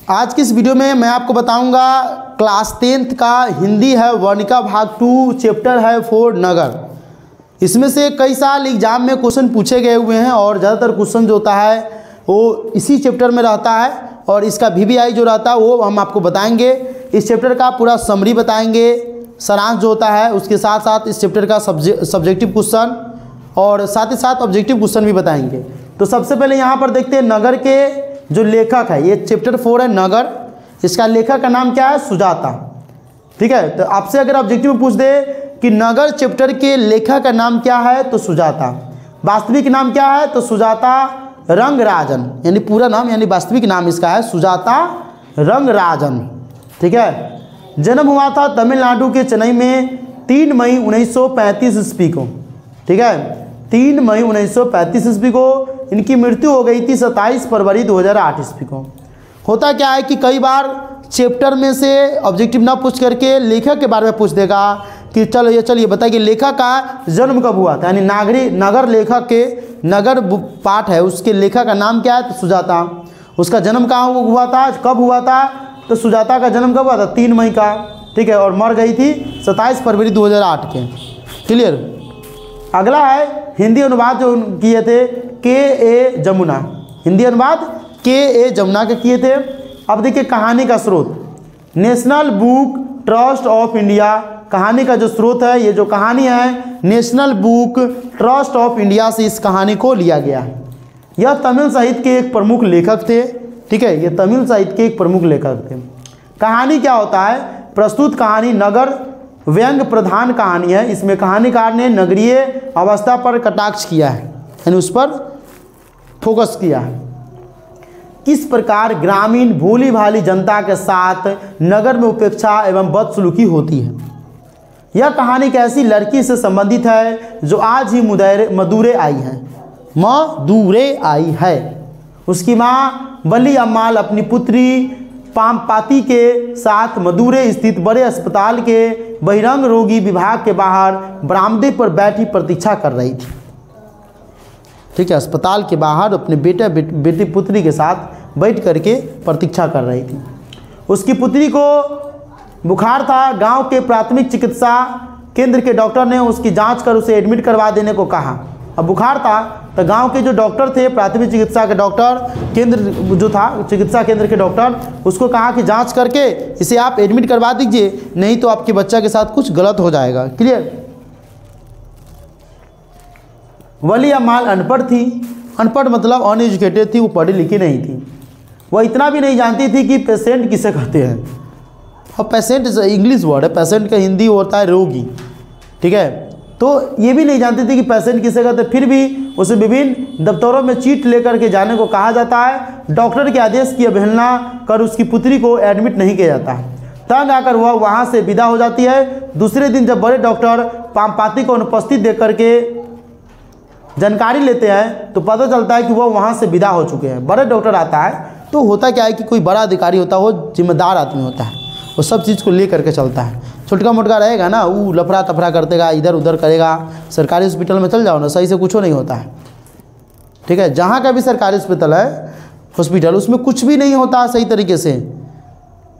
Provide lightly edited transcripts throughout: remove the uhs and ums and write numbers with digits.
आज की इस वीडियो में मैं आपको बताऊंगा क्लास 10th का हिंदी है वर्णिका भाग 2 चैप्टर है 4 नगर। इसमें से कई साल एग्जाम में क्वेश्चन पूछे गए हुए हैं और ज़्यादातर क्वेश्चन जो होता है वो इसी चैप्टर में रहता है और इसका VVI जो रहता है वो हम आपको बताएंगे। इस चैप्टर का पूरा समरी बताएंगे, सारांश जो होता है, उसके साथ साथ इस चैप्टर का सब्जेक्टिव क्वेश्चन और साथ ही साथ ऑब्जेक्टिव क्वेश्चन भी बताएंगे। तो सबसे पहले यहाँ पर देखते हैं नगर के जो लेखक है, ये चैप्टर 4 है नगर। इसका लेखक का नाम क्या है? सुजाता। ठीक है, तो आपसे अगर ऑब्जेक्टिव में पूछ दे कि नगर चैप्टर के लेखक का नाम क्या है तो सुजाता। वास्तविक नाम क्या है तो सुजाता रंगराजन, यानी पूरा नाम यानी वास्तविक नाम इसका है सुजाता रंगराजन। ठीक है, जन्म हुआ था तमिलनाडु के चेन्नई में 3 मई 1935 ईस्वी को। ठीक है, 3 मई 1935 ईस्वी को। इनकी मृत्यु हो गई थी 27 फरवरी 2008 ईस्वी को। होता क्या है कि कई बार चैप्टर में से ऑब्जेक्टिव ना पूछ करके लेखक के बारे में पूछ देगा कि चलिए बताइए लेखक का जन्म कब हुआ था, यानी नगर लेखक के नगर पाठ है उसके लेखक का नाम क्या है तो सुजाता। उसका जन्म कहाँ हुआ था, कब हुआ था तो सुजाता का जन्म कब हुआ था? 3 मई का। ठीक है, और मर गई थी 27 फरवरी 2008 के। क्लियर। अगला है हिंदी अनुवाद जो किए थे K.A. जमुना। हिंदी अनुवाद K.A. जमुना के किए थे। अब देखिए कहानी का स्रोत national book trust of India. कहानी का जो स्रोत है, ये जो कहानी है national book trust of India से इस कहानी को लिया गया है। यह तमिल साहित्य के एक प्रमुख लेखक थे। ठीक है, ये तमिल साहित्य के एक प्रमुख लेखक थे। कहानी क्या होता है? प्रस्तुत कहानी नगर व्यंग प्रधान कहानी है। इसमें कहानीकार ने नगरीय अवस्था पर कटाक्ष किया है, यानी उस पर फोकस किया है। किस प्रकार ग्रामीण भोली भाली जनता के साथ नगर में उपेक्षा एवं बदसलूकी होती है। यह कहानी एक ऐसी लड़की से संबंधित है जो आज ही मदुरै आई है। उसकी माँ बली अम्माल अपनी पुत्री पामपाती के साथ मदुरै स्थित बड़े अस्पताल के बहिरंग रोगी विभाग के बाहर बरामदे पर बैठी प्रतीक्षा कर रही थी। ठीक है, अस्पताल के बाहर अपने बेटी पुत्री के साथ बैठ करके प्रतीक्षा कर रही थी। उसकी पुत्री को बुखार था। गांव के प्राथमिक चिकित्सा केंद्र के डॉक्टर ने उसकी जांच कर उसे एडमिट करवा देने को कहा। अब बुखार था तो गांव के जो डॉक्टर थे, प्राथमिक चिकित्सा के डॉक्टर केंद्र जो था चिकित्सा केंद्र के डॉक्टर, उसको कहा कि जांच करके इसे आप एडमिट करवा दीजिए, नहीं तो आपके बच्चा के साथ कुछ गलत हो जाएगा। क्लियर। वली अम्माल अनपढ़ थी। अनपढ़ मतलब अनएजुकेटेड थी, वो पढ़ी लिखी नहीं थी। वह इतना भी नहीं जानती थी कि पेशेंट किसे कहते हैं। और पेशेंट इंग्लिश वर्ड है, पेशेंट का हिंदी होता है रोगी। ठीक है, तो ये भी नहीं जानती थी कि पेशेंट किसे कहते। फिर भी उसे विभिन्न दफ्तरों में चीट लेकर के जाने को कहा जाता है। डॉक्टर के आदेश की अवहेलना कर उसकी पुत्री को एडमिट नहीं किया जाता है। तंग आकर वह वहाँ से विदा हो जाती है। दूसरे दिन जब बड़े डॉक्टर पामपाती को अनुपस्थित देख करके जानकारी लेते हैं तो पता चलता है कि वह वहाँ से विदा हो चुके हैं। बड़े डॉक्टर आता है तो होता क्या है कि कोई बड़ा अधिकारी होता है, वो जिम्मेदार आदमी होता है, वो सब चीज़ को ले करके चलता है। छोटका मोटका रहेगा ना, वो लफड़ा तफड़ा करतेगा, इधर उधर करेगा। सरकारी हॉस्पिटल में चल जाओ ना, सही से कुछ नहीं होता है। ठीक है, जहाँ का भी सरकारी हॉस्पिटल है हॉस्पिटल, उसमें कुछ भी नहीं होता सही तरीके से।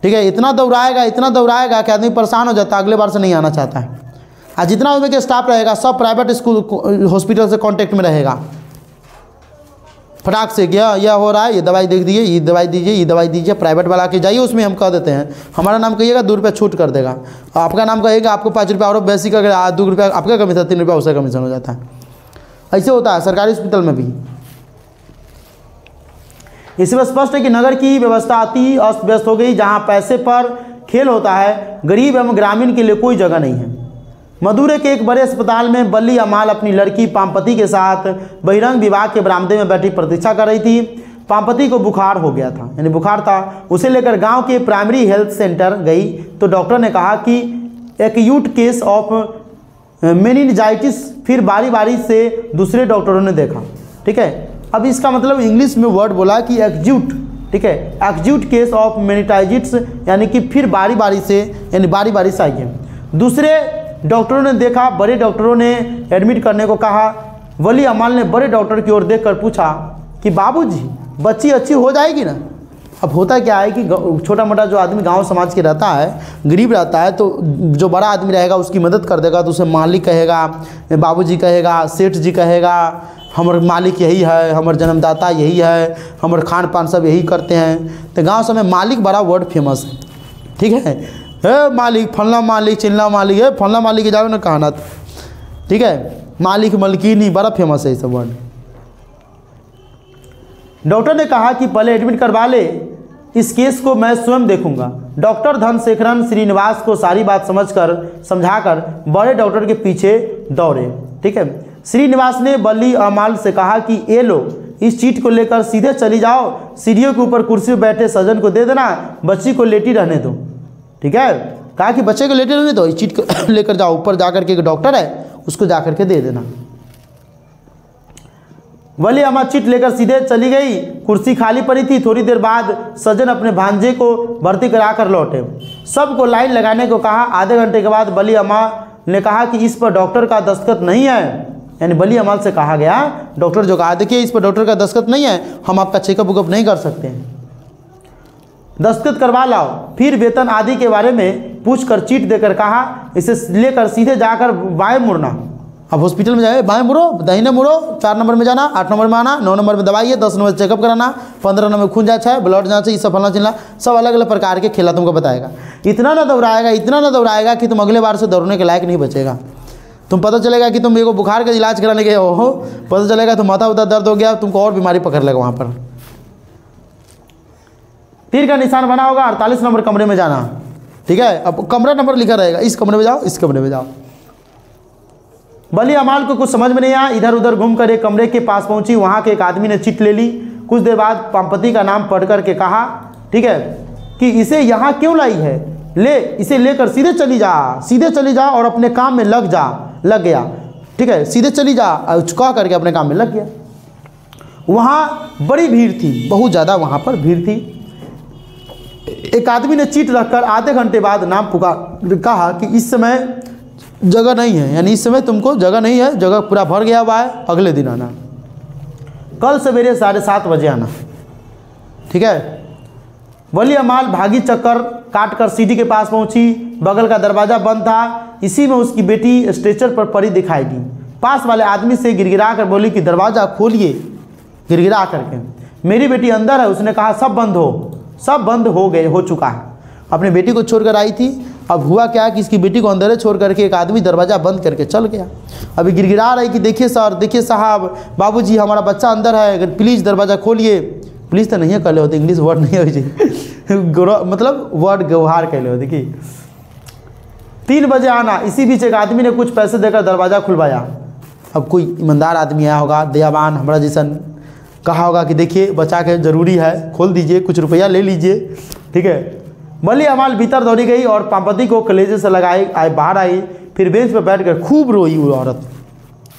ठीक है, इतना दौड़ाएगा कि आदमी परेशान हो जाता है, अगले बार से नहीं आना चाहता है। और जितना उसमें के स्टाफ रहेगा सब प्राइवेट स्कूल हॉस्पिटल से कांटेक्ट में रहेगा। फटाक से गया यह हो रहा है, ये दवाई देख दीजिए, ये दवाई दीजिए, ये दवाई दीजिए। प्राइवेट वाला के जाइए, उसमें हम कह देते हैं हमारा नाम कहिएगा 2 रुपये छूट कर देगा। आपका नाम कहिएगा आपको 5 रुपये और बेसिक अगर 2 रुपये आपका कमीशन, 3 रुपये उसका कमीशन हो जाता है। ऐसे होता है सरकारी हॉस्पिटल में भी। इसमें स्पष्ट है कि नगर की व्यवस्था अति अस्त व्यस्त हो गई। जहाँ पैसे पर खेल होता है, गरीब एवं ग्रामीण के लिए कोई जगह नहीं है। मदुरै के एक बड़े अस्पताल में बली अम्माल अपनी लड़की पामपति के साथ बहिरंग विभाग के बरामदे में बैठी प्रतीक्षा कर रही थी। पामपति को बुखार हो गया था, यानी बुखार था। उसे लेकर गांव के प्राइमरी हेल्थ सेंटर गई तो डॉक्टर ने कहा कि एक्यूट केस ऑफ मेनिंजाइटिस। फिर बारी बारी से दूसरे डॉक्टरों ने देखा। ठीक है, अब इसका मतलब इंग्लिश में वर्ड बोला कि एक्यूट। ठीक है, एक्यूट केस ऑफ मेनिंजाइटिस, यानी कि फिर बारी बारी से, यानी बारी बारी से आई है। दूसरे डॉक्टरों ने देखा, बड़े डॉक्टरों ने एडमिट करने को कहा। वली अम्माल ने बड़े डॉक्टर की ओर देखकर पूछा कि बाबूजी बच्ची अच्छी हो जाएगी ना? अब होता क्या है कि छोटा मोटा जो आदमी गांव समाज के रहता है, गरीब रहता है, तो जो बड़ा आदमी रहेगा उसकी मदद कर देगा, तो उसे मालिक कहेगा, बाबूजी कहेगा, सेठ जी कहेगा, हमारे मालिक यही है, हमारे जन्मदाता यही है, हमारे खान पान सब यही करते हैं। तो गांव समय मालिक बड़ा वर्ड फेमस है, ठीक है, मालिक, फलना मालिक, चिल्ला मालिक है, फलना मालिक के जाओ ना कहना, ठीक है, मालिक, मलकीनी, बड़ा फेमस है ये सब वर्ड। डॉक्टर ने कहा कि पहले एडमिट करवा ले, इस केस को मैं स्वयं देखूंगा। डॉक्टर धनशेखरन श्रीनिवास को सारी बात समझाकर बड़े डॉक्टर के पीछे दौड़े, ठीक है। श्रीनिवास ने बली अमाल से कहा कि ये लो, इस चीट को लेकर सीधे चली जाओ, सीढ़ियों के ऊपर कुर्सी पर बैठे सज्जन को दे देना, बच्ची को लेटी रहने दो, ठीक है। कहा कि बच्चे को लेटे रहने दो, इस चीट को लेकर जाओ, ऊपर जाकर के एक डॉक्टर है उसको जाकर के दे देना। वली अम्मा चिट लेकर सीधे चली गई, कुर्सी खाली पड़ी थी। थोड़ी देर बाद सज्जन अपने भांजे को भर्ती करा कर लौटे, सबको लाइन लगाने को कहा। आधे घंटे के बाद बली अम्मा ने कहा कि इस पर डॉक्टर का दस्तखत नहीं है, यानी बली अमाल से कहा गया, डॉक्टर जो कहा देखिए इस पर डॉक्टर का दस्तखत नहीं है, हम आपका चेकअप वेकअप नहीं कर सकते हैं, दस्तखत करवा लाओ। फिर वेतन आदि के बारे में पूछकर चीट देकर कहा इसे लेकर सीधे जाकर बाएं मुड़ना। अब हॉस्पिटल में जाए, बाएं मुड़ो, दाहिने मुड़ो, 4 नंबर में जाना, 8 नंबर में आना, 9 नंबर में दवाई है, 10 नंबर चेकअप कराना, 15 नंबर में खून जांच है, ब्लड जांच है, ये सब फलना चिल्ला, सब अलग अलग प्रकार के खेला तुमको बताएगा। इतना ना दौड़ाएगा कि तुम अगले बार से दौड़ने के लायक नहीं बचेगा। तुम पता चलेगा कि तुम एक बुखार का इलाज कराने गए हो, पता चलेगा तुम माथा उता दर्द हो गया, तुमको और बीमारी पकड़ लेगा वहाँ पर। तीर का निशान बना होगा, 48 नंबर कमरे में जाना, ठीक है। अब कमरा नंबर लिखा रहेगा, इस कमरे में जाओ, इस कमरे में जाओ। बली अमाल को कुछ समझ में नहीं आया, इधर उधर घूमकर एक कमरे के पास पहुंची। वहां के एक आदमी ने चिट ले ली। कुछ देर बाद पामपति का नाम पढ़ करके कहा, ठीक है, कि इसे यहाँ क्यों लाई है, ले इसे लेकर सीधे चली जा और अपने काम में लग गया, ठीक है, सीधे चली जा, कह करके अपने काम में लग गया। वहाँ बड़ी भीड़ थी, बहुत ज़्यादा वहाँ पर भीड़ थी। एक आदमी ने चीट रखकर आधे घंटे बाद नाम पुकार, कहा कि इस समय जगह नहीं है, यानी इस समय तुमको जगह नहीं है, जगह पूरा भर गया हुआ है, अगले दिन आना, कल सवेरे 7:30 बजे आना, ठीक है। वली अमाल भागी चक्कर काट कर सीढ़ी के पास पहुंची। बगल का दरवाज़ा बंद था, इसी में उसकी बेटी स्ट्रेचर पर पड़ी दिखाई दी। पास वाले आदमी से गिड़गिड़ा कर बोली कि दरवाज़ा खोलिए, गिड़गिड़ा करके, मेरी बेटी अंदर है। उसने कहा सब बंद हो चुका है। अपनी बेटी को छोड़कर आई थी। अब हुआ क्या कि इसकी बेटी को अंदर छोड़ करके एक आदमी दरवाज़ा बंद करके चल गया। अभी गिड़गिड़ा रही कि देखिए सर, देखिए साहब, बाबूजी हमारा बच्चा अंदर है, अगर प्लीज़ दरवाज़ा खोलिए। प्लीज़ तो नहीं है कहले होते, इंग्लिश वर्ड नहीं हो, मतलब वर्ड व्यवहार कहले होते कि 3 बजे आना। इसी बीच एक आदमी ने कुछ पैसे देकर दरवाज़ा खुलवाया। अब कोई ईमानदार आदमी आया होगा, दयावान, हमारा जैसा, कहा होगा कि देखिए बच्चा के ज़रूरी है, खोल दीजिए, कुछ रुपया ले लीजिए, ठीक है। बली अमाल भीतर दौड़ी गई और पामपति को कलेजे से बाहर आई। फिर बेंच पर बैठकर खूब रोई वो औरत,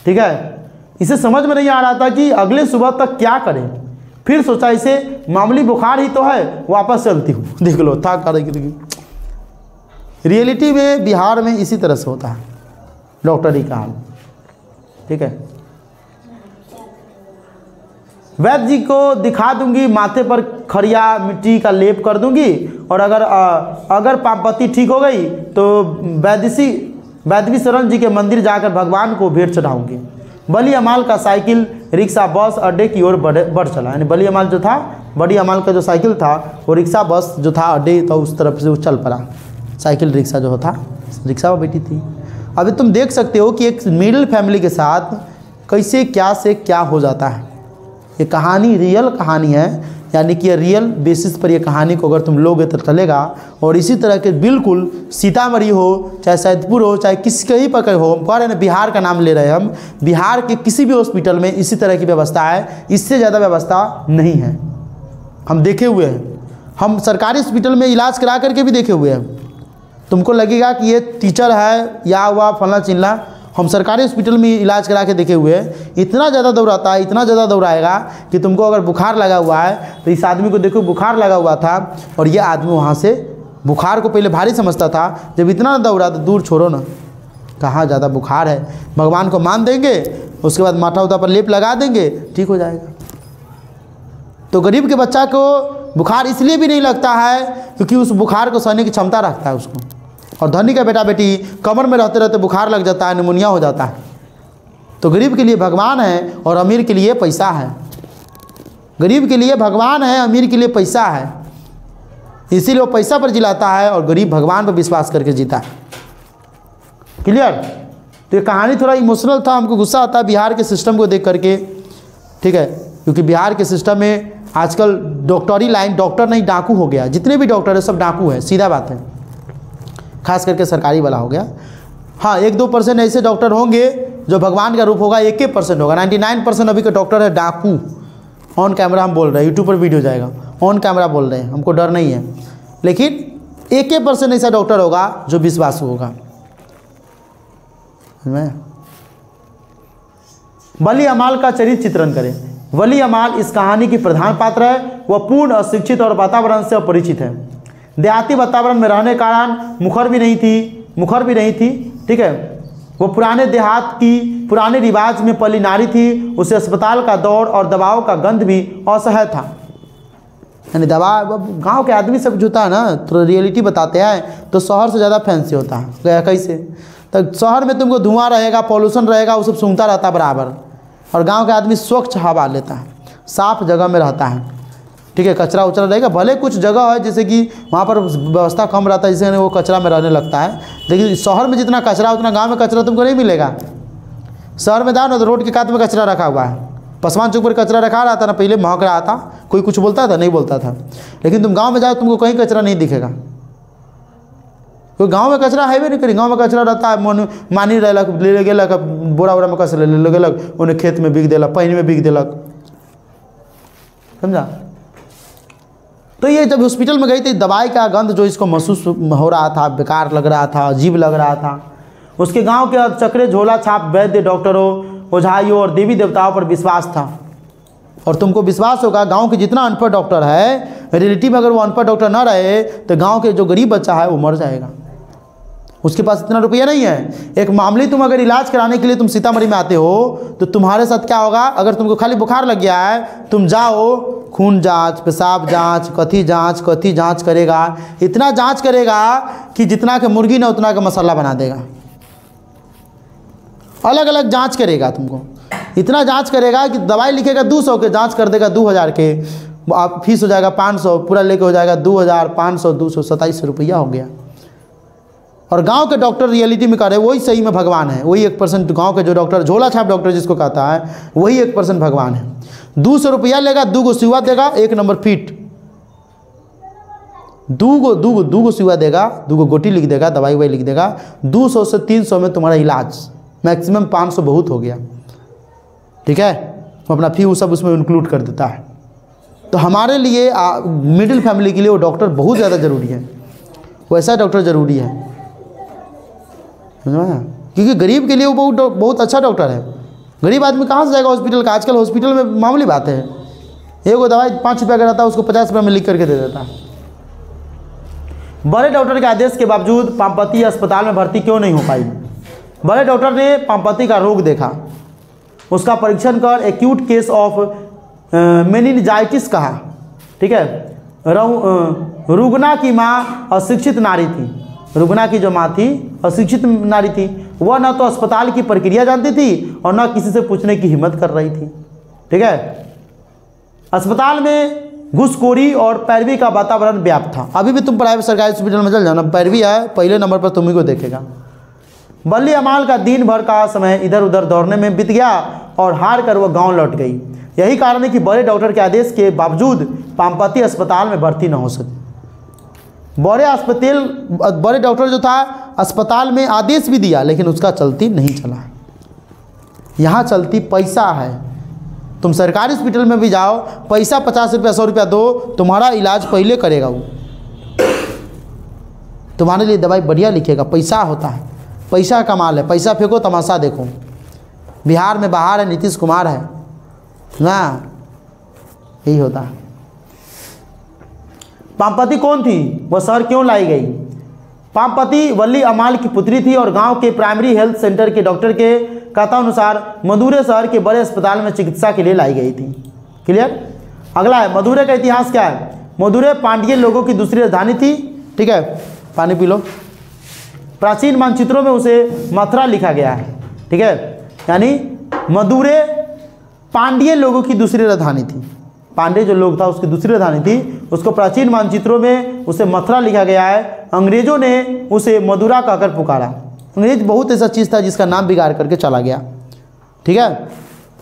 ठीक है। इसे समझ में नहीं आ रहा था कि अगले सुबह तक क्या करें। फिर सोचा इसे मामूली बुखार ही तो है, वापस चलती हूँ, देख लो था करेगी। रियलिटी में बिहार में इसी तरह से होता है डॉक्टरी का हाल, ठीक है। वैद्य जी को दिखा दूंगी, माथे पर खड़िया मिट्टी का लेप कर दूंगी, और अगर पामपति ठीक हो गई तो वैद्य शरण जी के मंदिर जाकर भगवान को भेंट चढ़ाऊंगी। बली अमाल का साइकिल रिक्शा बस अड्डे की ओर बढ़ चला, यानी बली अमाल जो था, बड़ी अमाल का जो साइकिल था वो रिक्शा बस जो था अड्डे, तो उस तरफ से वो चल पड़ा। साइकिल रिक्शा जो था, रिक्शा में बैठी थी। अभी तुम देख सकते हो कि एक मिडिल फैमिली के साथ कैसे क्या से क्या हो जाता है। ये कहानी रियल कहानी है, यानी कि रियल बेसिस पर ये कहानी को अगर तुम लोगे तो चलेगा। और इसी तरह के बिल्कुल सीतामढ़ी हो, चाहे सैदपुर हो, चाहे किसी कहीं पर हो, हम कह रहे हैं बिहार का नाम ले रहे हैं हम, बिहार के किसी भी हॉस्पिटल में इसी तरह की व्यवस्था है, इससे ज़्यादा व्यवस्था नहीं है। हम देखे हुए हैं, हम सरकारी हॉस्पिटल में इलाज करा करके भी देखे हुए हैं। तुमको लगेगा कि ये टीचर है या हुआ फलना चिल्ला, हम सरकारी हॉस्पिटल में इलाज करा के देखे हुए हैं। इतना ज़्यादा दौड़ाता है, इतना ज़्यादा दौड़ाएगा कि तुमको अगर बुखार लगा हुआ है तो इस आदमी को देखो बुखार लगा हुआ था, और ये आदमी वहाँ से बुखार को पहले भारी समझता था, जब इतना दौड़ा तो दूर छोड़ो ना, कहाँ ज़्यादा बुखार है, भगवान को मान देंगे, उसके बाद माथा उता पर लेप लगा देंगे, ठीक हो जाएगा। तो गरीब के बच्चा को बुखार इसलिए भी नहीं लगता है क्योंकि उस बुखार को सहने की क्षमता रखता है उसको। और धनी का बेटा बेटी कमर में रहते रहते बुखार लग जाता है, निमोनिया हो जाता है। तो गरीब के लिए भगवान है और अमीर के लिए पैसा है। गरीब के लिए भगवान है, अमीर के लिए पैसा है। इसीलिए वो पैसा पर जिलाता है और गरीब भगवान पर विश्वास करके जीता है। क्लियर? तो ये कहानी थोड़ा इमोशनल था, हमको गुस्सा आता है बिहार के सिस्टम को देख करके, ठीक है, क्योंकि बिहार के सिस्टम में आजकल डॉक्टरी लाइन, डॉक्टर नहीं डाकू हो गया। जितने भी डॉक्टर है सब डाकू है, सीधा बात है, खास करके सरकारी वाला हो गया। हाँ 1-2% ऐसे डॉक्टर होंगे जो भगवान का रूप होगा, 1% होगा। 99% अभी के डॉक्टर है डाकू। ऑन कैमरा हम बोल रहे हैं, यूट्यूब पर वीडियो जाएगा, ऑन कैमरा बोल रहे हैं, हमको डर नहीं है। लेकिन 1% ऐसा डॉक्टर होगा जो विश्वासु होगा। वली अमाल का चरित्र चित्रण करें। वली अमाल इस कहानी की प्रधान पात्र है। वह पूर्ण अशिक्षित और वातावरण से अपरिचित है। देहाती वातावरण में रहने के कारण मुखर भी नहीं थी, ठीक है। वो पुराने देहात की पुराने रिवाज में पली नारी थी। उसे अस्पताल का दौड़ और दवाओं का गंध भी असह्य था। यानी दवा, गांव के आदमी सब जो था ना, तो रियलिटी बताते हैं तो शहर से ज़्यादा फैंसी होता है। गया कैसे? तो शहर में तुमको धुआं रहेगा, पॉल्यूशन रहेगा, वो सब सूंघता रहता है बराबर। और गांव के आदमी स्वच्छ हवा लेता है, साफ जगह में रहता है, ठीक है। कचरा उचरा रहेगा, भले कुछ जगह है जैसे कि वहाँ पर व्यवस्था कम रहता है, जिससे वो कचरा में रहने लगता है। लेकिन शहर में जितना कचरा उतना गांव में कचरा तुमको नहीं मिलेगा। शहर में जाओ ना तो रोड के कात में कचरा रखा हुआ है, पसवान चौक पर कचरा रखा रहा था ना, पहले महक रहा था, कोई कुछ बोलता था? नहीं बोलता था। लेकिन तुम गाँव में जाओ तुमको कहीं कचरा नहीं दिखेगा, क्योंकि गाँव में कचरा है भी नहीं करी। गाँव में कचरा रहता है, मन मानी रहलक, ले गेलक, बोरा बोरा में कचरा ले गेलक, उन्हें खेत में बिक देलक, पानी में बिक देलक, समझा। तो ये जब हॉस्पिटल में गई थी, दवाई का गंध जो इसको महसूस हो रहा था, बेकार लग रहा था, अजीब लग रहा था। उसके गांव के चक्रे झोला छाप वैद्य डॉक्टरों, ओझाइयों और देवी देवताओं पर विश्वास था। और तुमको विश्वास होगा, गांव के जितना अनपढ़ डॉक्टर है, रिलेटिव में अगर वो अनपढ़ डॉक्टर ना रहे तो गांव के जो गरीब बच्चा है वो मर जाएगा। उसके पास इतना रुपया नहीं है। एक मामूली तुम अगर इलाज कराने के लिए तुम सीतामढ़ी में आते हो तो तुम्हारे साथ क्या होगा? अगर तुमको खाली बुखार लग गया है, तुम जाओ, खून जांच, पेशाब जांच, कथी जांच करेगा। इतना जांच करेगा कि जितना के मुर्गी ना उतना का मसाला बना देगा। अलग अलग जांच करेगा, तुमको इतना जांच करेगा कि दवाई लिखेगा 200 के, जांच कर देगा 2000 के, आप फीस हो जाएगा 500, पूरा लेके हो जाएगा 2500, 200, 2700 रुपया हो गया। और गांव के डॉक्टर रियलिटी में करे वही सही में भगवान है। वही 1% गांव के जो डॉक्टर, झोला छाप डॉक्टर जिसको कहता है, वही 1% भगवान है। 200 रुपया लेगा, 2 सुइया देगा, 1 नंबर फिट, 2 सुइया देगा, 2 गोटी लिख देगा, दवाई वही लिख देगा। 200 से 300 में तुम्हारा इलाज, मैक्सिमम 500 बहुत हो गया, ठीक है। वो अपना फी वो सब उसमें इंक्लूड कर देता है। तो हमारे लिए मिडिल फैमिली के लिए वो डॉक्टर बहुत ज़्यादा ज़रूरी है, वैसा डॉक्टर ज़रूरी है, क्योंकि गरीब के लिए वो बहुत अच्छा डॉक्टर है। गरीब आदमी कहाँ से जाएगा हॉस्पिटल का? आजकल हॉस्पिटल में मामूली बात है, एक दवाई 5 रुपये का रहता है, उसको 50 रुपये में लिख करके दे देता है। बड़े डॉक्टर के आदेश के बावजूद पामपति अस्पताल में भर्ती क्यों नहीं हो पाई? बड़े डॉक्टर ने पामपति का रोग देखा, उसका परीक्षण कर एक्यूट केस ऑफ मेनिनजाइटिस कहा, ठीक है। रुगना की माँ अशिक्षित नारी थी। रुगना की जो माँ थी अशिक्षित नारी थी। वह न तो अस्पताल की प्रक्रिया जानती थी और न किसी से पूछने की हिम्मत कर रही थी, ठीक है। अस्पताल में घूसखोरी और पैरवी का वातावरण व्याप्त था। अभी भी तुम प्राइवेट सरकारी हॉस्पिटल में चल जाना, पैरवी है पहले नंबर पर तुम्ही को देखेगा। वली अमाल का दिन भर का समय इधर उधर दौड़ने में बीत गया और हार कर वह गांव लौट गई। यही कारण है कि बड़े डॉक्टर के आदेश के बावजूद पामपति अस्पताल में भर्ती न हो सकी। बड़े डॉक्टर जो था अस्पताल में आदेश भी दिया, लेकिन उसका चलती नहीं चला। यहाँ चलती पैसा है। तुम सरकारी हॉस्पिटल में भी जाओ, पैसा 50 रुपया 100 रुपया दो, तुम्हारा इलाज पहले करेगा वो, तुम्हारे लिए दवाई बढ़िया लिखेगा। पैसा होता है, पैसा कमाल है, पैसा फेंको तमाशा देखो। बिहार में बाहर है नीतीश कुमार है ना, यही होता है। पामपति कौन थी? वह शहर क्यों लाई गई? पामपति वली अमाल की पुत्री थी और गांव के प्राइमरी हेल्थ सेंटर के डॉक्टर के कथानुसार मदुरै शहर के बड़े अस्पताल में चिकित्सा के लिए लाई गई थी। क्लियर? अगला है मदुरै का इतिहास क्या है? मदुरै पांड्य लोगों की दूसरी राजधानी थी। ठीक है, पानी पी लो। प्राचीन मानचित्रों में उसे मथुरा लिखा गया है। ठीक है, यानी मदुरै पांड्य लोगों की दूसरी राजधानी थी। पांड्य जो लोग था उसकी दूसरी राजधानी थी, उसको प्राचीन मानचित्रों में उसे मथुरा लिखा गया है। अंग्रेजों ने उसे मदुरा कहकर पुकारा। अंग्रेज बहुत ऐसा चीज़ था जिसका नाम बिगाड़ करके चला गया। ठीक है,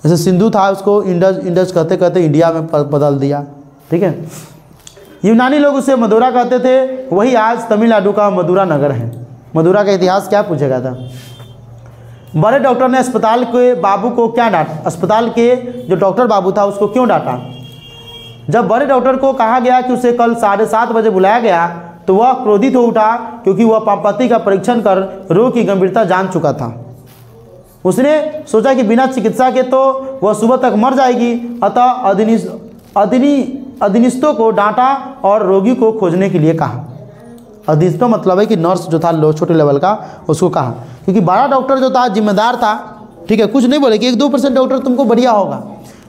जैसे सिंधु था उसको इंडस कहते कहते इंडिया में बदल दिया। ठीक है, यूनानी लोग उसे मदुरा कहते थे, वही आज तमिलनाडु का मदुरा नगर है। मदुरा का इतिहास क्या पूछेगा था। बड़े डॉक्टर ने अस्पताल के बाबू को क्या डांटा, अस्पताल के जो डॉक्टर बाबू था उसको क्यों डांटा। जब बड़े डॉक्टर को कहा गया कि उसे कल 7:30 बजे बुलाया गया तो वह क्रोधित हो उठा, क्योंकि वह पामपति का परीक्षण कर रोग की गंभीरता जान चुका था। उसने सोचा कि बिना चिकित्सा के तो वह सुबह तक मर जाएगी, अतः अधीनस्थों को डांटा और रोगी को खोजने के लिए कहा। अधीनस्थों मतलब है कि नर्स जो था छोटे लेवल का, उसको कहा, क्योंकि बड़ा डॉक्टर जो था जिम्मेदार था। ठीक है, कुछ नहीं बोले कि 1-2% डॉक्टर तुमको बढ़िया होगा,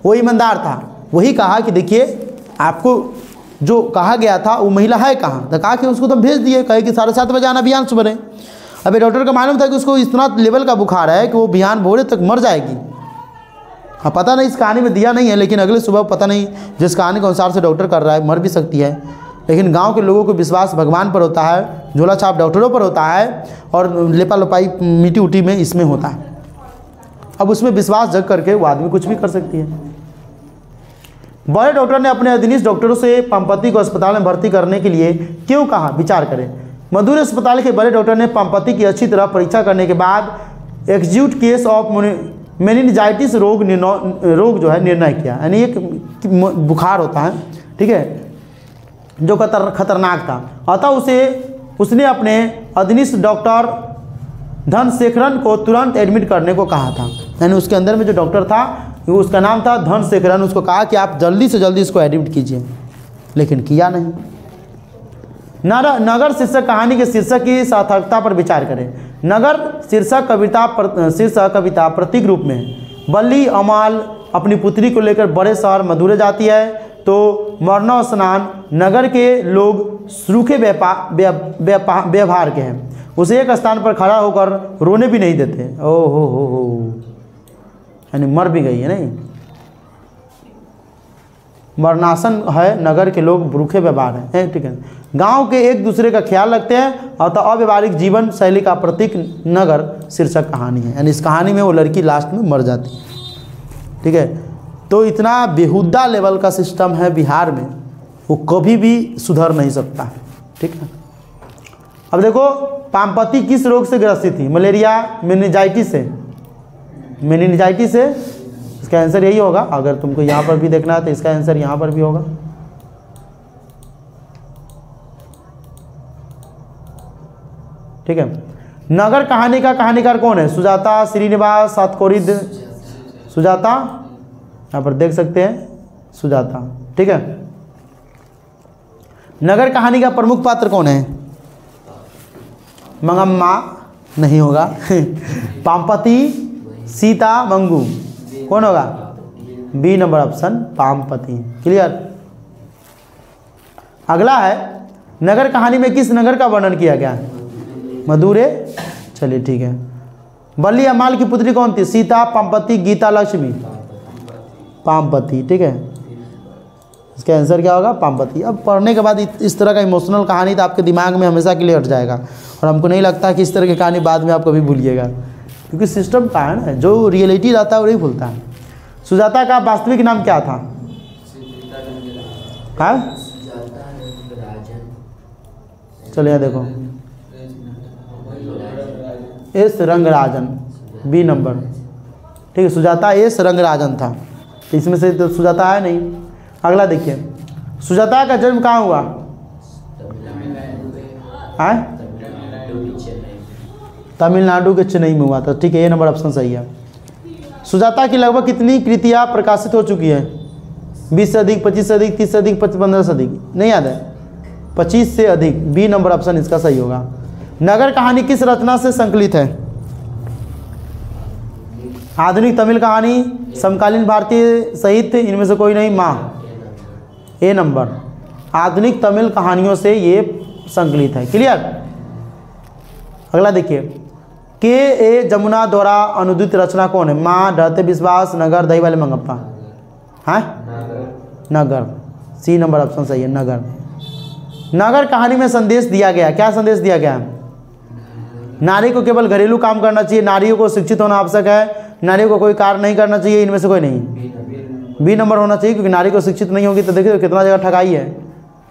वो ईमानदार था। वही कहा कि देखिए आपको जो कहा गया था वो महिला है कहाँ, तो कहा कि उसको तो भेज दिए, कहे कि 7:30 बजे आना, बिहान सुबह। अबे डॉक्टर का मालूम था कि उसको इतना लेवल का बुखार है कि वो बिहान भोरे तक मर जाएगी। हाँ, पता नहीं इस कहानी में दिया नहीं है, लेकिन अगले सुबह पता नहीं जिस कहानी के अनुसार से डॉक्टर कर रहा है मर भी सकती है। लेकिन गांव के लोगों को विश्वास भगवान पर होता है, झोला छाप डॉक्टरों पर होता है, और लेपा लपाई मिट्टी उटी में इसमें होता है। अब उसमें विश्वास जग करके वो आदमी कुछ भी कर सकती है। बड़े डॉक्टर ने अपने अधीनस्थ डॉक्टरों से पामपति को अस्पताल में भर्ती करने के लिए क्यों कहा, विचार करें। मदुरै अस्पताल के बड़े डॉक्टर ने पामपति की अच्छी तरह परीक्षा करने के बाद एक्यूट केस ऑफ मेनिनजाइटिस रोग जो है निर्णय किया। यानी एक बुखार होता है, ठीक है, जो खतरनाक था। अतः उसने अपने अधीनस्थ डॉक्टर धनशेखरन को तुरंत एडमिट करने को कहा था। यानी उसके अंदर में जो डॉक्टर था उसका नाम था धनशेखरन, उसको कहा कि आप जल्दी से जल्दी इसको एडमिट कीजिए, लेकिन किया नहीं। नगर शीर्षक कहानी के शीर्षक की सार्थकता पर विचार करें। नगर शीर्षक कविता प्रतीक रूप में है। बल्ली अमाल अपनी पुत्री को लेकर बड़े शहर मदुरै जाती है तो मरना स्नान नगर के लोग सूखे व्यवहार के हैं, उसे एक स्थान पर खड़ा होकर रोने भी नहीं देते। ओ हो, यानी मर भी गई है। नहीं, मरनासन है, नगर के लोग भूखे व्यवहार हैं। ठीक है, गांव के एक दूसरे का ख्याल रखते हैं, अतः अव्यवहारिक जीवन शैली का प्रतीक नगर शीर्षक कहानी है। यानी इस कहानी में वो लड़की लास्ट में मर जाती है। ठीक है, तो इतना बेहुदा लेवल का सिस्टम है बिहार में, वो कभी भी सुधर नहीं सकता है। ठीक है, अब देखो पामपति किस रोग से ग्रसित थी, मलेरिया, मेनिनजाइटिस से। मेनिनजाइटिस से इसका आंसर यही होगा। अगर तुमको यहाँ पर भी देखना है तो इसका आंसर यहाँ पर भी होगा। ठीक है, नगर कहानी का कहानीकार कौन है, सुजाता, श्रीनिवास, सातकोरिद। सुजाता, यहाँ पर देख सकते हैं सुजाता। ठीक है, नगर कहानी का प्रमुख पात्र कौन है, मंगम्मा नहीं होगा पामपति, सीता, मंगू, कौन होगा, बी नंबर ऑप्शन पामपति। क्लियर। अगला है नगर कहानी में किस नगर का वर्णन किया गया है, मदुरै। चलिए ठीक है, बल्ली अमाल की पुत्री कौन थी, सीता, पामपति, गीता, लक्ष्मी, पामपति। ठीक है, इसका आंसर क्या होगा, पामपति। अब पढ़ने के बाद इस तरह का इमोशनल कहानी तो आपके दिमाग में हमेशा के लिए हट जाएगा, और हमको नहीं लगता कि इस तरह की कहानी बाद में आप कभी भूलिएगा, क्योंकि सिस्टम का है ना, जो रियलिटी रहता है वही भूलता है। सुजाता का वास्तविक नाम क्या था, हाँ चलिए देखो, एस रंगराजन, बी नंबर। ठीक है, सुजाता एस रंगराजन था, तो इसमें से तो सुजाता है नहीं। अगला देखिए, सुजाता का जन्म कहाँ हुआ, तमिलनाडु के चेन्नई में हुआ था। ठीक है, ये नंबर ऑप्शन सही है। सुजाता की लगभग कितनी कृतियाँ प्रकाशित हो चुकी है, 20 से अधिक, 25 से अधिक, 30 से अधिक, 15 से अधिक, नहीं याद है, 25 से अधिक, बी नंबर ऑप्शन इसका सही होगा। नगर कहानी किस रचना से संकलित है, आधुनिक तमिल कहानी, समकालीन भारतीय साहित्य, इनमें से कोई नहीं, माँ, ए नंबर। आधुनिक तमिल कहानियों से ये संकलित है। क्लियर। अगला देखिए, के ए जमुना द्वारा अनुदित रचना कौन है? माँ, ढरते विश्वास, नगर, दही वाले मंगप्पा। हाँ, नगर। सी नंबर ऑप्शन सही है, नगर। नगर कहानी में संदेश दिया गया, क्या संदेश दिया गया? नारी को केवल घरेलू काम करना चाहिए, नारियों को शिक्षित होना आवश्यक है, नारियों को कोई कार्य नहीं करना चाहिए, इनमें से कोई नहीं। बी नंबर होना चाहिए, क्योंकि नारी को शिक्षित नहीं होगी तो देखिए कितना जगह ठगाई है।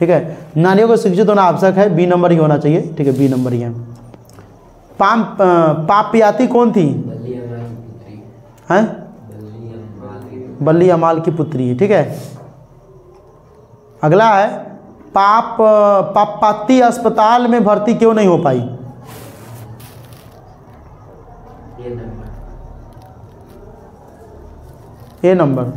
ठीक है, नारियों को शिक्षित होना आवश्यक है, बी नंबर ही होना चाहिए। ठीक है, बी नंबर ही है। पापयाती कौन थी? हैं? बल्ली अमाल की पुत्री। ठीक है, अगला है, पापपाती अस्पताल में भर्ती क्यों नहीं हो पाई? ए नंबर,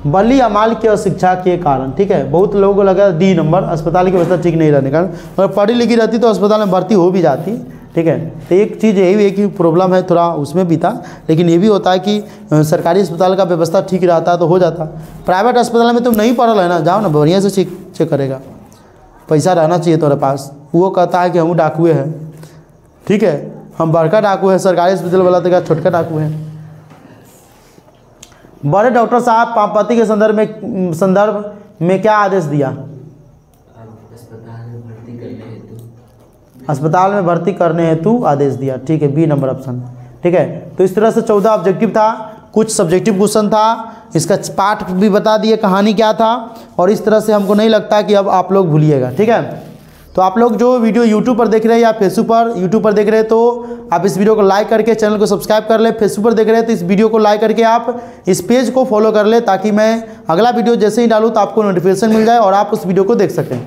बल्ली अमाल की अशिक्षा के कारण। ठीक है, बहुत लोगों को लगा डी नंबर, अस्पताल की व्यवस्था ठीक नहीं रहने का। अगर पढ़ी लिखी रहती तो अस्पताल में भर्ती हो भी जाती। ठीक है, तो एक चीज़ यही है कि प्रॉब्लम है थोड़ा उसमें भी था, लेकिन ये भी होता है कि सरकारी अस्पताल का व्यवस्था ठीक रहता तो हो जाता। प्राइवेट अस्पताल में तुम नहीं पढ़ल है ना, जाओ ना बढ़िया से चेक करेगा, पैसा रहना चाहिए तुम्हारे पास। वो कहता है कि हम डाकुए हैं। ठीक है, हम बड़का डाकू है, सरकारी अस्पताल वाला तो क्या छोटका डाकू है। बड़े डॉक्टर साहब पापपाती के संदर्भ में क्या आदेश दिया? अस्पताल में भर्ती करने हेतु आदेश दिया। ठीक है, बी नंबर ऑप्शन। ठीक है, तो इस तरह से 14 ऑब्जेक्टिव था, कुछ सब्जेक्टिव क्वेश्चन था, इसका पाठ भी बता दिए कहानी क्या था, और इस तरह से हमको नहीं लगता कि अब आप लोग भूलिएगा। ठीक है, तो आप लोग जो वीडियो यूट्यूब पर देख रहे हैं या फेसबुक पर यूट्यूब पर देख रहे हैं तो आप इस वीडियो को लाइक करके चैनल को सब्सक्राइब कर ले। फेसबुक पर देख रहे हैं तो इस वीडियो को लाइक करके आप इस पेज को फॉलो कर ले, ताकि मैं अगला वीडियो जैसे ही डालूँ तो आपको नोटिफिकेशन मिल जाए और आप उस वीडियो को देख सकें।